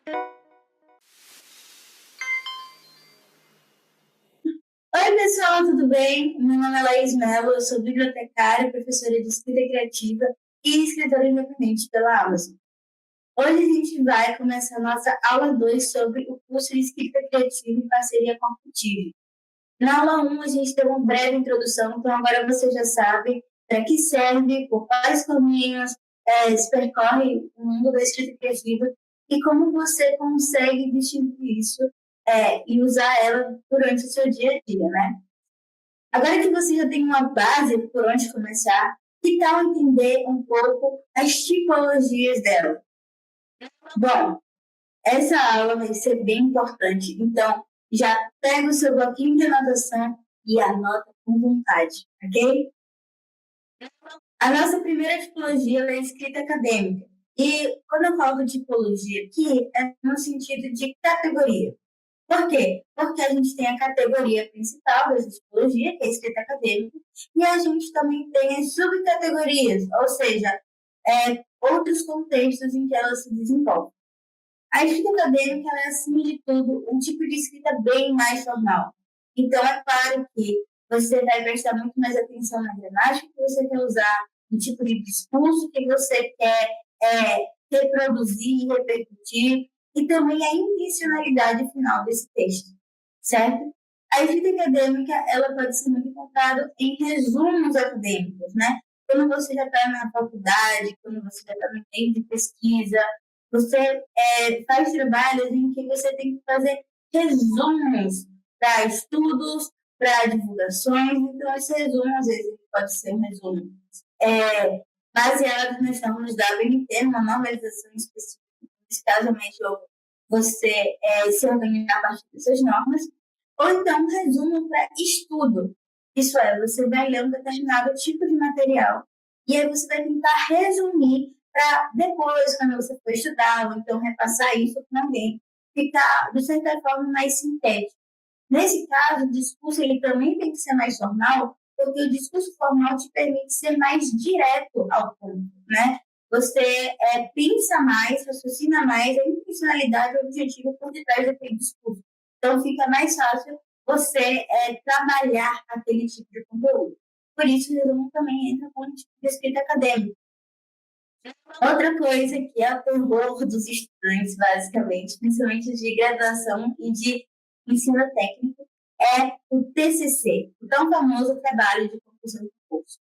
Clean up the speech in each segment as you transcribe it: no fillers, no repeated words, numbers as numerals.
Oi, pessoal, tudo bem? Meu nome é Laís Mello, eu sou bibliotecária, professora de escrita criativa e escritora independente pela Amazon. Hoje a gente vai começar a nossa aula 2 sobre o curso de escrita criativa em parceria com a Cultive. Na aula 1, a gente deu uma breve introdução, então agora você já sabe para que serve, por quais caminhos se percorre o mundo da escrita criativa e como você consegue distinguir isso e usar ela durante o seu dia a dia, né? Agora que você já tem uma base por onde começar, que tal entender um pouco as tipologias dela? Bom, essa aula vai ser bem importante, então já pega o seu bloquinho de anotação e anota com vontade, ok? A nossa primeira tipologia é a escrita acadêmica. E quando eu falo de tipologia aqui, é no sentido de categoria. Por quê? Porque a gente tem a categoria principal da psicologia, que é a escrita acadêmica, e a gente também tem as subcategorias, ou seja, outros contextos em que ela se desenvolve. A escrita acadêmica é, acima de tudo, um tipo de escrita bem mais formal. Então, é claro que você vai prestar muito mais atenção na gramática que você quer usar, no tipo de discurso que você quer reproduzir, repercutir, e também a intencionalidade final desse texto, certo? A escrita acadêmica, ela pode ser muito contada em resumos acadêmicos, né? Quando você já está na faculdade, quando você já está no meio de pesquisa, você faz trabalhos em que você tem que fazer resumos para estudos, para divulgações. Então, esse resumo, às vezes, pode ser um resumo baseado nas normas da ABNT, uma normalização específica, escasamente você se organizar a partir dessas normas, ou então um resumo para estudo. Isso é, você vai ler um determinado tipo de material e aí você vai tentar resumir para depois, quando você for estudar, ou então repassar isso com alguém, ficar, de certa forma, mais sintético. Nesse caso, o discurso ele também tem que ser mais formal, porque o discurso formal te permite ser mais direto ao ponto, né? Você pensa mais, raciocina mais, a intencionalidade e o objetivo por detrás daquele discurso. Então, fica mais fácil você trabalhar aquele tipo de conteúdo. Por isso, o resumo também entra como tipo de escrita acadêmica. Outra coisa que é o terror dos estudantes, basicamente, principalmente de graduação e de ensino técnico, é o TCC, o tão famoso trabalho de conclusão de curso.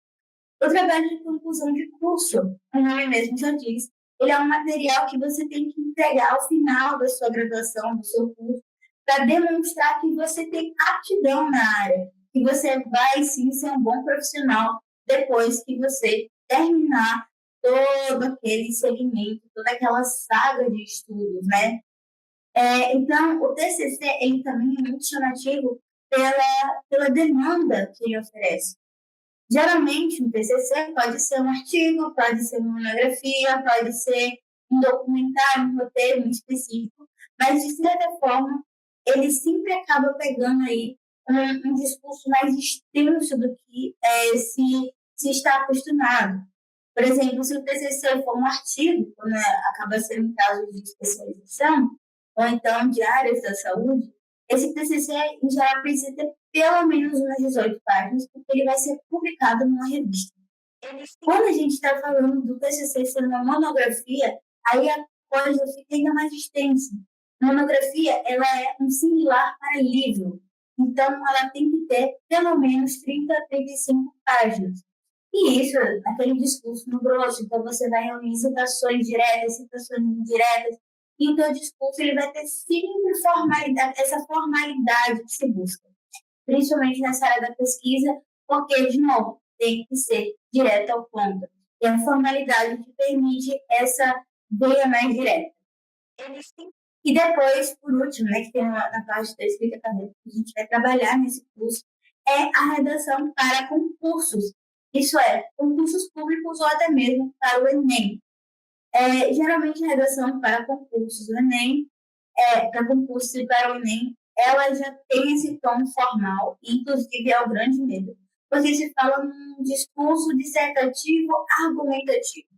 O trabalho de conclusão de curso, o nome mesmo já diz, ele é um material que você tem que entregar ao final da sua graduação, do seu curso, para demonstrar que você tem aptidão na área, que você vai sim ser um bom profissional depois que você terminar todo aquele segmento, toda aquela saga de estudos, né? Então, o TCC ele também é muito chamativo pela demanda que ele oferece. Geralmente, um TCC pode ser um artigo, pode ser uma monografia, pode ser um documentário, um roteiro específico, mas, de certa forma, ele sempre acaba pegando aí um discurso mais extenso do que se está acostumado. Por exemplo, se o TCC for um artigo, né, acaba sendo um caso de especialização, ou então de áreas da saúde, esse TCC já precisa ter pelo menos umas 18 páginas, porque ele vai ser publicado numa revista. Quando a gente está falando do TCC sendo uma monografia, aí a coisa fica ainda mais extensa. Monografia, ela é um similar para livro, então ela tem que ter pelo menos 30 a 35 páginas. E isso, naquele discurso no grosso, então você vai reunir citações diretas, citações indiretas, e o teu discurso ele vai ter sempre formalidade, essa formalidade que se busca, principalmente nessa área da pesquisa, porque, de novo, tem que ser direto ao ponto. E a formalidade que permite essa veia mais direta. E depois, por último, né, que tem na parte da escrita acadêmica, que a gente vai trabalhar nesse curso, é a redação para concursos. Isso é, concursos públicos ou até mesmo para o Enem. Geralmente, a redação para concursos do Enem, para concursos e para o Enem, ela já tem esse tom formal, e inclusive é o grande medo, porque se fala num discurso dissertativo argumentativo.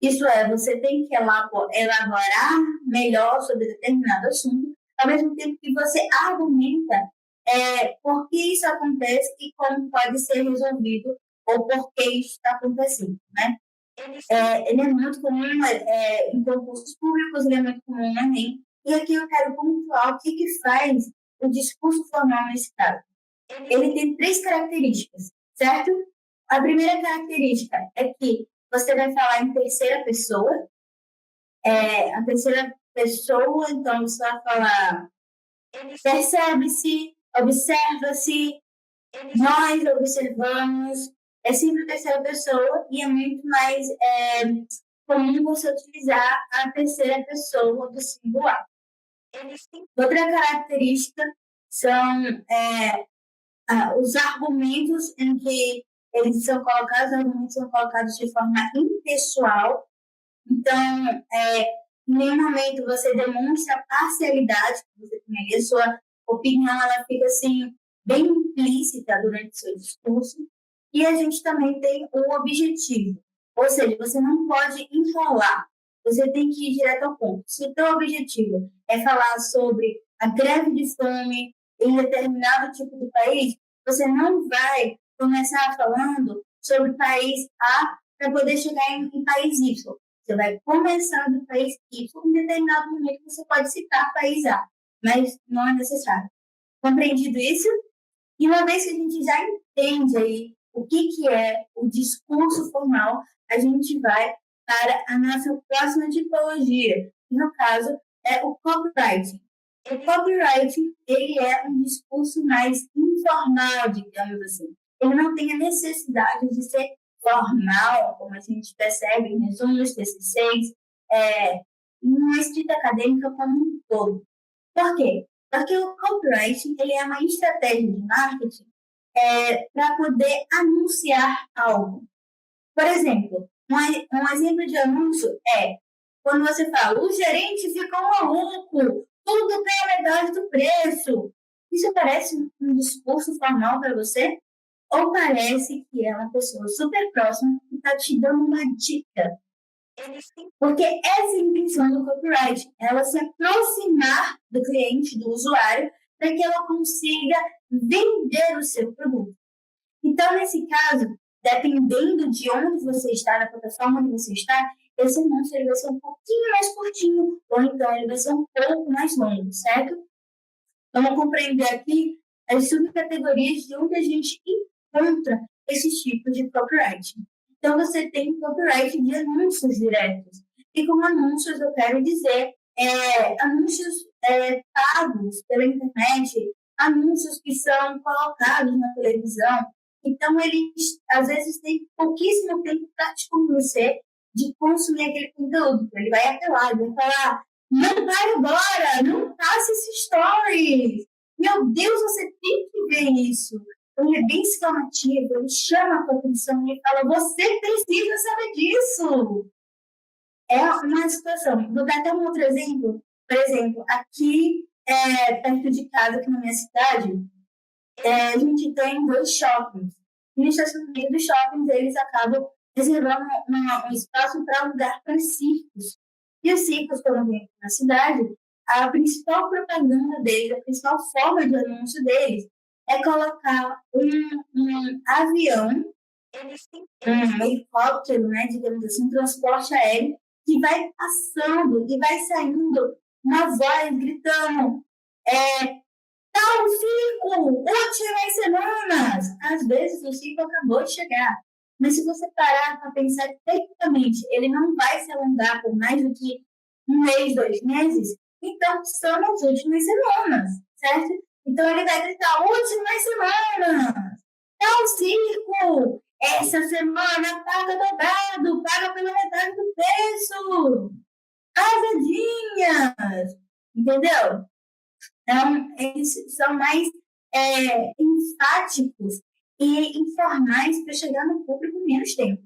Isso é, você tem que elaborar melhor sobre determinado assunto, ao mesmo tempo que você argumenta por que isso acontece e como pode ser resolvido ou por que isso está acontecendo, né? Ele é muito comum em concursos públicos, ele é muito comum no Enem. E aqui eu quero pontuar o que faz o discurso formal nesse caso. Ele tem 3 características, certo? A primeira característica é que você vai falar em terceira pessoa. A terceira pessoa, então você vai falar percebe-se, observa-se, nós observamos. É sempre terceira pessoa e é muito mais comum você utilizar a terceira pessoa do singular. Outra característica são os argumentos em que eles são colocados, os argumentos são colocados de forma impessoal. Então, em nenhum momento você demonstra parcialidade, você tem ali a sua opinião, ela fica assim, bem implícita durante o seu discurso. E a gente também tem um objetivo, ou seja, você não pode enrolar, você tem que ir direto ao ponto. Se o teu objetivo é falar sobre a greve de fome em determinado tipo de país, você não vai começar falando sobre o país A para poder chegar em país Y. Você vai começar do país Y, em determinado momento você pode citar país A, mas não é necessário. Compreendido isso? E uma vez que a gente já entende aí o que é o discurso formal, a gente vai para a nossa próxima tipologia, que no caso é o copywriting. O copywriting, ele é um discurso mais informal, digamos assim. Ele não tem a necessidade de ser formal, como a gente percebe em resumos, TCCs, em uma escrita acadêmica como um todo. Por quê? Porque o copywriting ele é uma estratégia de marketing para poder anunciar algo. Por exemplo, um exemplo de anúncio é quando você fala, o gerente ficou maluco, tudo tem a metade do preço. Isso parece um discurso formal para você? Ou parece que é uma pessoa super próxima que está te dando uma dica? Porque essa é a intenção do copyright, ela se aproximar do cliente, do usuário, para que ela consiga vender o seu produto. Então, nesse caso, dependendo de onde você está, da plataforma onde você está, esse anúncio ele vai ser um pouquinho mais curtinho, ou então ele vai ser um pouco mais longo, certo? Vamos compreender aqui as subcategorias de onde a gente encontra esses tipos de copyright. Então, você tem copyright de anúncios diretos. E com anúncios, eu quero dizer anúncios pagos pela internet, anúncios que são colocados na televisão. Então, eles, às vezes, têm pouquíssimo tempo para te convencer de consumir aquele conteúdo. Ele vai apelar, ele vai falar, não vai agora, não faça esse stories. Meu Deus, você tem que ver isso. Ele é bem exclamativo, ele chama a tua atenção e fala, você precisa saber disso. É uma situação. Vou dar até um outro exemplo. Por exemplo, aqui perto de casa, aqui na minha cidade, a gente tem 2 shoppings. E no estacionamento dos shoppings, eles acabam reservando um espaço para alugar para circos. E os circos, quando vêm aqui na cidade, a principal propaganda deles, a principal forma de anúncio deles, é colocar um avião, um helicóptero, né, digamos assim, um transporte aéreo, que vai passando e vai saindo uma voz gritando tal circo, últimas semanas. Às vezes o circo acabou de chegar, mas se você parar para pensar tecnicamente, ele não vai se alongar por mais do que 1 mês, 2 meses, então são as últimas semanas, certo? Então ele vai gritar, últimas semanas, tal circo, essa semana paga dobrado, paga pela metade do preço, casadinhas, entendeu? Então, eles são mais enfáticos e informais para chegar no público em menos tempo.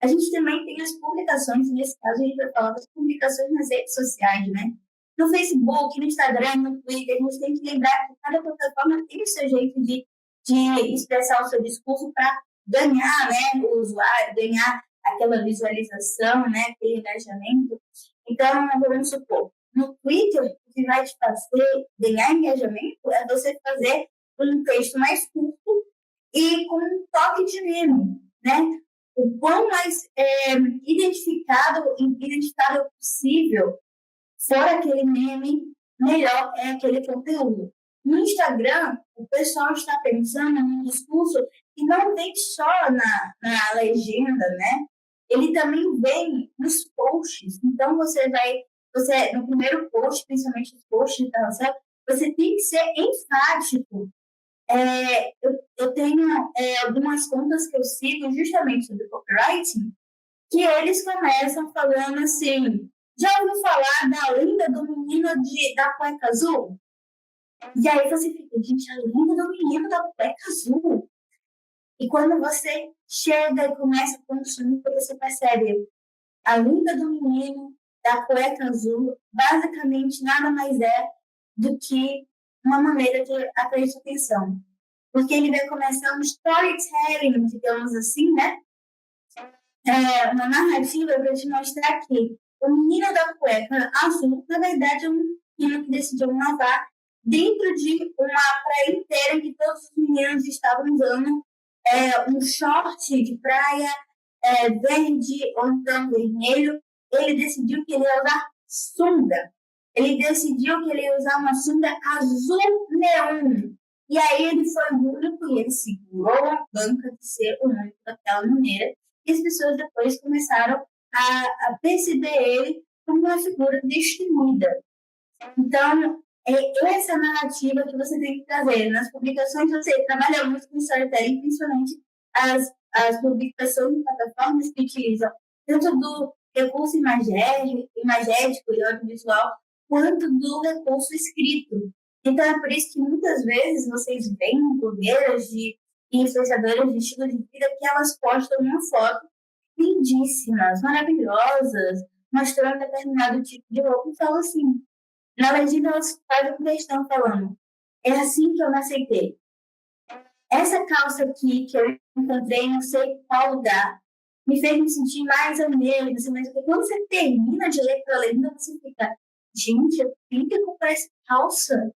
A gente também tem as publicações, nesse caso a gente vai falar das publicações nas redes sociais, né? No Facebook, no Instagram, no Twitter, a gente tem que lembrar que cada plataforma tem o seu jeito de expressar o seu discurso para ganhar, né, o usuário, ganhar aquela visualização, né, aquele engajamento. Então, vamos supor, no Twitter, o que vai te fazer ganhar engajamento é você fazer um texto mais curto e com um toque de meme, né? O quão mais identificado possível for aquele meme, melhor é aquele conteúdo. No Instagram, o pessoal está pensando num discurso que não vem só na legenda, né? Ele também vem nos posts. Então, no primeiro post, principalmente os posts de WhatsApp, você tem que ser enfático. Eu tenho algumas contas que eu sigo justamente sobre copywriting, que eles começam falando assim: já ouviu falar da lenda do menino da cueca azul? E aí você fica, gente, a lenda do menino da cueca azul. E quando você chega e começa a consumir, você percebe a lenda do menino da cueca azul, basicamente nada mais é do que uma maneira de atrair sua atenção. Porque ele vai começar um storytelling, digamos assim, né? Uma narrativa para te mostrar que o menino da cueca azul, na verdade, é um menino que decidiu inovar dentro de uma praia inteira em que todos os meninos estavam usando um short de praia verde ou então vermelho. Ele decidiu que ele ia usar sunga. Ele decidiu que ele ia usar uma sunga azul neon. E aí ele foi o único e ele segurou a banca de ser o único daquela maneira. E as pessoas depois começaram a perceber ele como uma figura destemida. Então, é essa narrativa que você tem que trazer. Nas publicações, você trabalha muito com storytelling, principalmente as publicações em plataformas que utilizam tanto do recurso imagético e audiovisual, quanto do recurso escrito. Então, é por isso que muitas vezes vocês veem blogueiras de influenciadoras de estilo de vida que elas postam uma foto lindíssimas, maravilhosas, mostrando determinado tipo de roupa e falam assim. Na legenda, elas fazem uma questão falando: é assim que eu me aceitei. Essa calça aqui que eu encontrei em não sei qual lugar me fez me sentir mais ou menos, mas quando você termina de ler pela legenda, você fica: gente, eu tenho que comprar essa calça.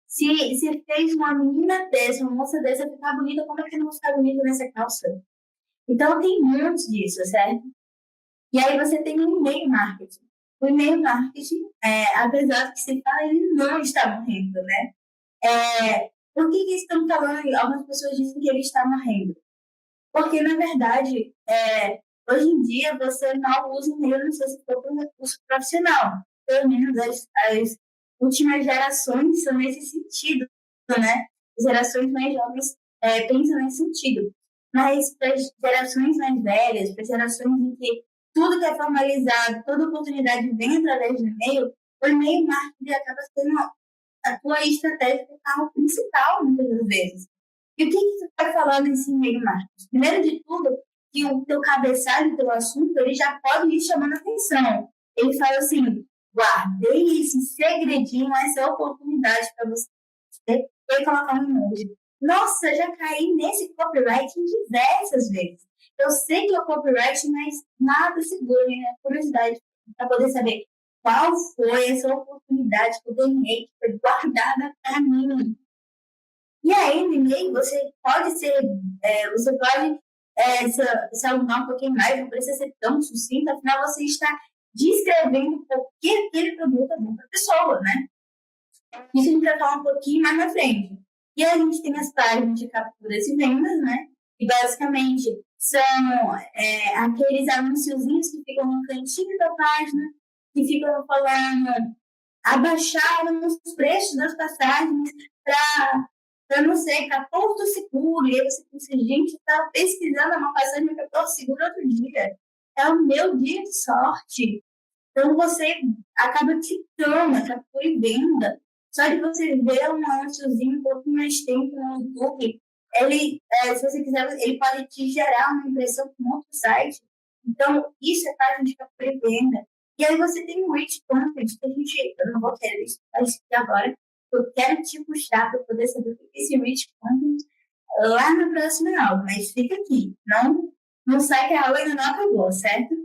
Se fez uma menina dessa, uma moça dessa ficar bonita, como é que eu não vou ficar bonita nessa calça? Então, tem muitos disso, certo? E aí você tem o e-mail marketing. O e-mail marketing, apesar do que se fala, ele não está morrendo, né? Por que estão falando? Algumas pessoas dizem que ele está morrendo. Porque, na verdade, hoje em dia, você não usa e-mail no seu setor para um recurso profissional. Pelo menos as últimas gerações são nesse sentido, né? As gerações mais jovens pensam nesse sentido. Mas para as gerações mais velhas, para as gerações em que tudo que é formalizado, toda oportunidade vem através do e-mail, o e-mail marketing acaba sendo a tua estratégia de carro principal, muitas das vezes. E o que você vai falar nesse e-mail marketing? Primeiro de tudo, que o teu cabeçalho, o teu assunto, ele já pode ir chamando atenção. Ele fala assim: guardei esse segredinho, essa oportunidade para você e colocar um emoji. Nossa, já caí nesse copywriting diversas vezes. Eu sei que é o copywriting, mas nada segura minha curiosidade para poder saber qual foi essa oportunidade que eu ganhei, que foi guardada para mim. E aí, no e-mail, você pode se alongar um pouquinho mais, não precisa ser tão sucinto, afinal você está descrevendo por que aquele produto é bom para a pessoa, né? Isso a gente vai falar um pouquinho mais na frente. E aí a gente tem as páginas de capturas e vendas, né? E basicamente são aqueles anunciozinhos que ficam no cantinho da página, que ficam falando: abaixaram os preços das passagens para não sei, para Porto Seguro. E aí você pensa: gente, estava pesquisando uma passagem para Porto Seguro outro dia. É o meu dia de sorte. Então você acaba clicando a captura e venda. Só de você ver um anúnciozinho um pouco mais tempo no YouTube, se você quiser, ele pode te gerar uma impressão com outro site. Então, isso é página de captura e venda. E aí você tem o rich content, que eu não vou querer explicar isso aqui agora, eu quero te puxar para poder saber o que é esse rich content lá na próxima aula, mas fica aqui, não sai que a aula ainda não acabou, certo?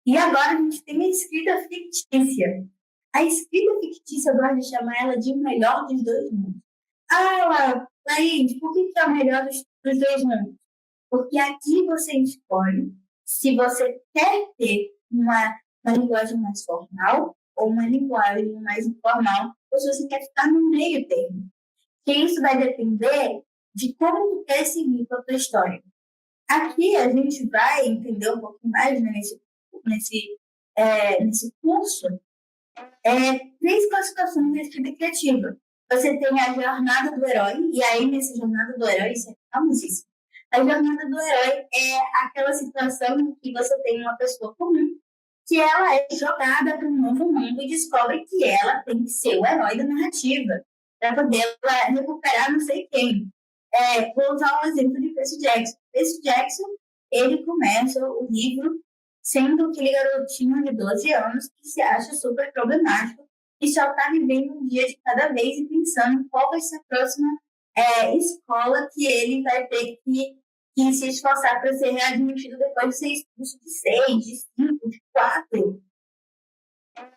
E agora a gente tem a escrita fictícia. A escrita fictícia, eu gosto de chamar ela de o melhor dos dois mundos. Laís, por que é o melhor dos dois mundos? Porque aqui você escolhe se você quer ter uma linguagem mais formal ou uma linguagem mais informal, ou se você quer ficar no meio termo. Que isso vai depender de como tu quer seguir com a tua história. Aqui a gente vai entender um pouquinho mais, né, nesse curso, três classificações da escrita criativa. Você tem a jornada do herói, e aí nessa jornada do herói, isso é famosíssimo. A jornada do herói é aquela situação em que você tem uma pessoa comum, que ela é jogada para um novo mundo e descobre que ela tem que ser o herói da narrativa, para poder recuperar não sei quem. Vou usar um exemplo de Percy Jackson. Percy Jackson, ele começa o livro sendo aquele garotinho de 12 anos que se acha super problemático e só está vivendo um dia de cada vez e pensando qual vai ser a próxima escola que ele vai ter que se esforçar para ser readmitido depois de ser expulso de 6, de 5, de 4.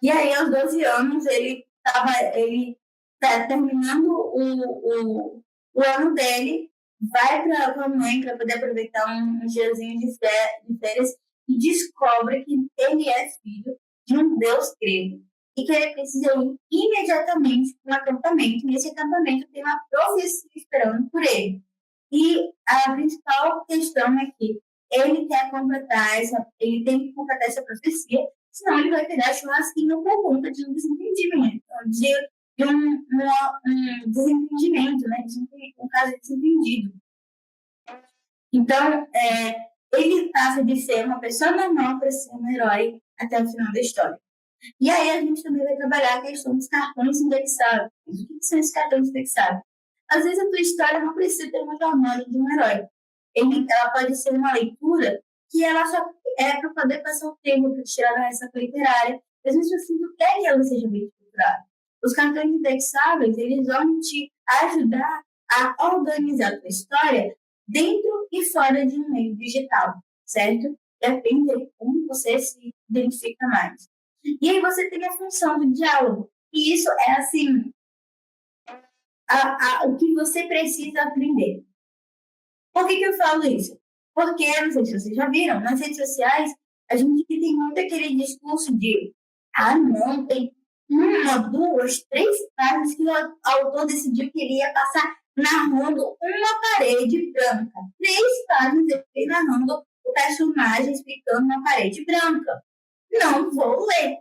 E aí, aos 12 anos, ele está terminando o ano dele, vai para a mãe para poder aproveitar um diazinho de férias e descobre que ele é filho de um deus grego e que ele precisa ir imediatamente para um acampamento. Nesse acampamento tem uma profecia esperando por ele. E a principal questão é que ele tem que completar essa profecia, senão ele vai virar churrasquinho por conta de um desentendimento, de um desentendimento, né? Um caso de desentendido. Então, ele passa de ser uma pessoa normal para ser um herói até o final da história. E aí a gente também vai trabalhar a questão dos cartões indexados. O que são esses cartões indexados? Às vezes a tua história não precisa ter uma jornada de um herói. Ela pode ser uma leitura que ela só é para poder passar o tempo, para tirar da ressaca literária. Às vezes assim, tu quer que ela seja bem estruturada. Os cartões indexáveis, eles vão te ajudar a organizar a tua história dentro e fora de um meio digital, certo? Depende de como você se identifica mais. E aí você tem a função do diálogo. E isso é assim, o que você precisa aprender. Por que eu falo isso? Porque, não sei se vocês já viram, nas redes sociais, a gente tem muito aquele discurso de não, tem uma, duas, três páginas que o autor decidiu que ele ia passar narrando uma parede branca. 3 páginas ele narrando o personagem explicando uma parede branca. Não vou ler.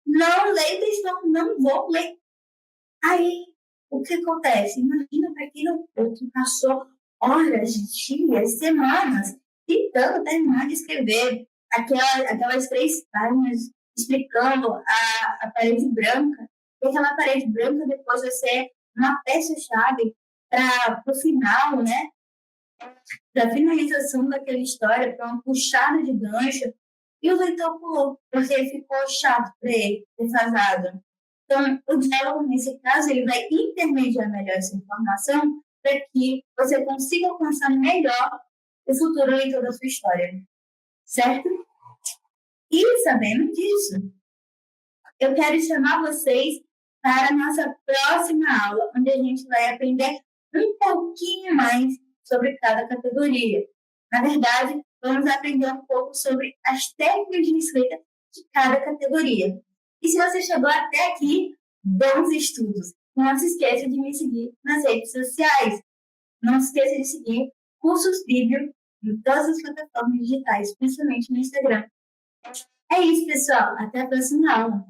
Não leio textão, não vou ler. Aí, o que acontece? Imagina para aquele autor que passou horas, dias, semanas tentando terminar de escrever aquelas 3 páginas explicando a parede branca. E aquela parede branca depois vai ser uma peça-chave para o final, né? Para a finalização daquela história, para uma puxada de gancho. E o leitor pulou, porque ele ficou chato para ele, defasado. Então, o diálogo, nesse caso, ele vai intermediar melhor essa informação para que você consiga alcançar melhor o futuro leitor da sua história. Certo? E, sabendo disso, eu quero chamar vocês para a nossa próxima aula, onde a gente vai aprender um pouquinho mais sobre cada categoria. Na verdade, vamos aprender um pouco sobre as técnicas de escrita de cada categoria. E se você chegou até aqui, bons estudos! Não se esqueça de me seguir nas redes sociais. Não se esqueça de seguir Cursos Bíblio em todas as plataformas digitais, principalmente no Instagram. É isso, pessoal. Até a próxima aula.